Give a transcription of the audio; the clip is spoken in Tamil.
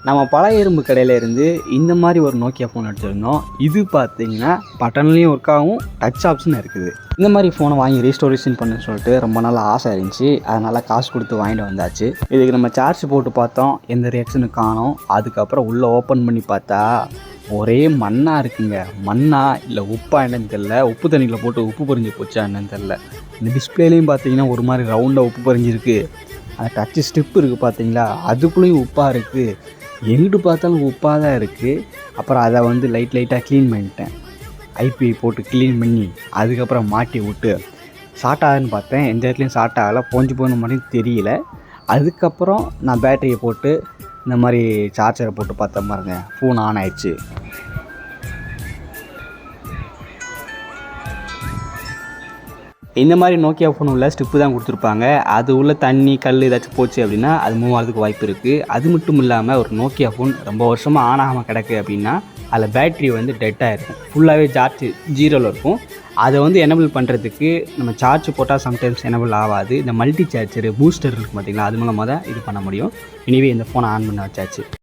நம்ம பழைய இரும்பு கடையில் இருந்து இந்த மாதிரி ஒரு நோக்கியா ஃபோன் எடுத்துருந்தோம். இது பார்த்தீங்கன்னா பட்டன்லேயும் ஒர்க் ஆகும், டச் ஆப்ஷன் இருக்குது. இந்த மாதிரி ஃபோனை வாங்கி ரீஸ்டோரேஷன் பண்ண சொல்லிட்டு ரொம்ப நாள் ஆசை இருந்துச்சு. அதனால் காசு கொடுத்து வாங்கிட்டு வந்தாச்சு. இதுக்கு நம்ம சார்ஜ் போட்டு பார்த்தோம், எந்த ரியாக்ஷனும் காணோம். அதுக்கப்புறம் உள்ளே ஓப்பன் பண்ணி பார்த்தா ஒரே மண்ணாக இருக்குங்க. மண்ணா இல்லை உப்பா என்னன்னு தெரில. உப்பு தண்ணியில் போட்டு உப்பு பறிஞ்சு போச்சா என்னன்னு தெரில. இந்த டிஸ்பிளேலையும் பார்த்தீங்கன்னா ஒரு மாதிரி ரவுண்டாக உப்பு பறிஞ்சிருக்கு. அந்த டச்சு ஸ்டிப் இருக்குது பார்த்தீங்களா, அதுக்குள்ளேயும் உப்பாக இருக்குது. எங்கிட்டு பார்த்தாலும் உப்பாக தான் இருக்குது. அப்புறம் அதை வந்து லைட்டாக க்ளீன் பண்ணிட்டேன். ஐபிஐ போட்டு க்ளீன் பண்ணி அதுக்கப்புறம் மாட்டி விட்டு ஷார்ட் ஆகுதுன்னு பார்த்தேன். எந்த இடத்துலையும் ஷார்ட் ஆகலை, போஞ்சு போன மாதிரி தெரியல. அதுக்கப்புறம் நான் பேட்டரியை போட்டு இந்த மாதிரி சார்ஜரை போட்டு பார்த்தேன் பாருங்க, ஃபோன் ஆன் ஆயிடுச்சு. இந்த மாதிரி நோக்கியா ஃபோன் உள்ள ஸ்டிப்பு தான் கொடுத்துருப்பாங்க. அது உள்ள தண்ணி கல் ஏதாச்சும் போச்சு அப்படின்னா அது மூவ் ஆகிறதுக்கு வாய்ப்பு இருக்குது. அது மட்டும் இல்லாமல் ஒரு நோக்கியா ஃபோன் ரொம்ப வருஷமாக ஆன் ஆகாமல் கிடக்கு அப்படின்னா அதில் பேட்ரி வந்து டெட்டாக இருக்கும். ஃபுல்லாகவே சார்ஜ் 0ல் இருக்கும். அதை வந்து எனபிள் பண்ணுறதுக்கு நம்ம சார்ஜ் போட்டால் சம்டைம்ஸ் எனபிள் ஆகாது. இந்த மல்டி சார்ஜரு பூஸ்டர் இருக்குது பார்த்தீங்களா, அது மூலமாக தான் இது பண்ண முடியும். இனிவே இந்த ஃபோனை ஆன் பண்ண வச்சாச்சு.